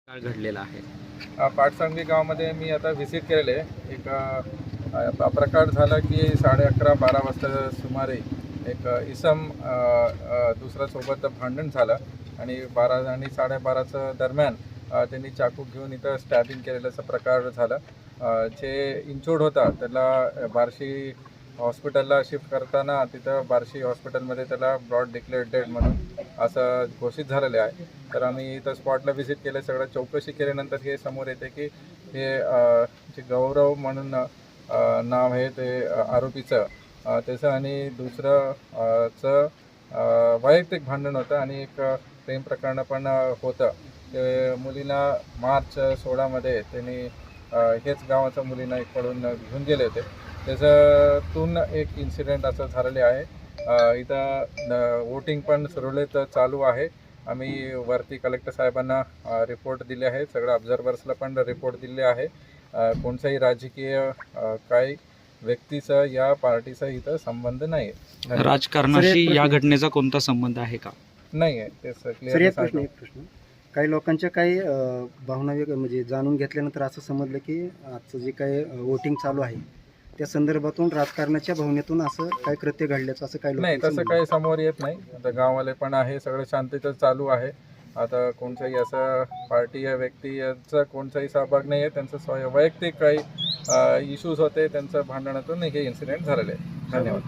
काय घडलेला आहे? पाटसांगवी गावामध्ये मी आता व्हिजिट केलेले आहे. प्रकार झाला की 11:30-12 वाजता सुमारे एक इसम दुसऱ्या सोबत भांडण झालं आणि 12 आणि 12:30च्या दरम्यान त्यांनी चाकू घेऊन इथं स्टॅबिंग केलेल्याचा प्रकार झाला. जे इंजोर्ड होता त्याला बार्शी हॉस्पिटलला शिफ्ट करताना तिथं बार्शी हॉस्पिटलमध्ये त्याला ब्रॉड डिक्लेअर्ड डेड म्हणून असं घोषित झालेले आहे. तर आम्ही इथं स्पॉटला व्हिजिट केलं. सगळं चौकशी केल्यानंतर हे समोर येते की हे जे गौरव म्हणून नाव आहे ते आरोपीचं त्याचं आणि दुसरं वैयक्तिक भांडण होतं आणि एक प्रेम प्रकरण पण होतं. ते मुलीला मार्च 16मध्ये त्यांनी हेच गावाच्या मुलींना इकडून घेऊन गेले होते. त्याच्यातून एक इन्सिडेंट असं झालेले आहे. इथं वोटिंग पण सुरळीत चालू आहे. आम्ही वरती कलेक्टर साहेबांना रिपोर्ट दिले आहे. सगळ्या ऑब्झर्वर्सला पण रिपोर्ट दिले आहे. कोणताही राजकीय काही व्यक्तीचा या पार्टीचा इथं संबंध नाही आहे. राजकारणाशी या घटनेचा कोणता संबंध आहे का? नाही आहे ते सर, क्लिअर. एक प्रश्न काही लोकांच्या काही भावना म्हणजे जाणून घेतल्यानंतर असं समजलं की आजचं जे काही वोटिंग चालू आहे त्या संदर्भातून राजकारणाच्या भावनेतून असं काय कृत्य घडल्याचं असं काही नाही, तसं काही समोर येत नाही. आता गाववाले पण आहे, सगळं शांततेत चालू आहे. आता कोणताही असं पार्टी या व्यक्ती यांचा कोणताही सहभाग नाही आहे. त्यांचं वैयक्तिक काही इश्यूज होते, त्यांचं भांडणातून हे इन्सिडेंट झालेले आहे. धन्यवाद.